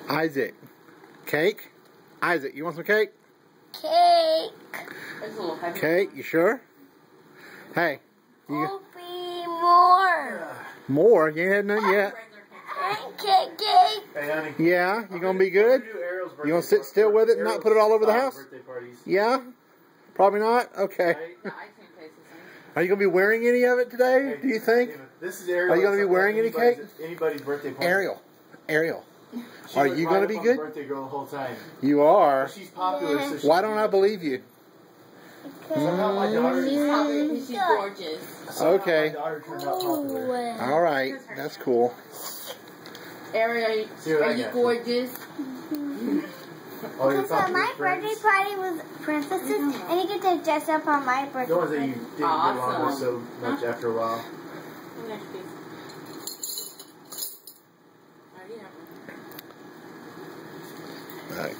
Isaac. Cake? Isaac, you want some cake? Cake. Cake, you sure? Hey. Will be more. More? You ain't had none yet. Cake. Hey, honey. Yeah, you gonna be good? You gonna sit still with it and not put it all over the house? Yeah? Probably not? Okay. Are you gonna be wearing any of it today, do you think? This is Ariel. Are you gonna be wearing any cake? Anybody's birthday party. Ariel. Are you gonna be good? Birthday girl the whole time. You are. She's popular. So Why don't I believe you? Somehow my daughter. She's gorgeous. Okay. My daughter turned out popular. All right. That's cool. Ariel, are you gorgeous? Oh, you're So talking my to friends? birthday party was princesses, and you get to dress up on my birthday The ones that party. you didn't get along with so much after a while. Next piece. All right.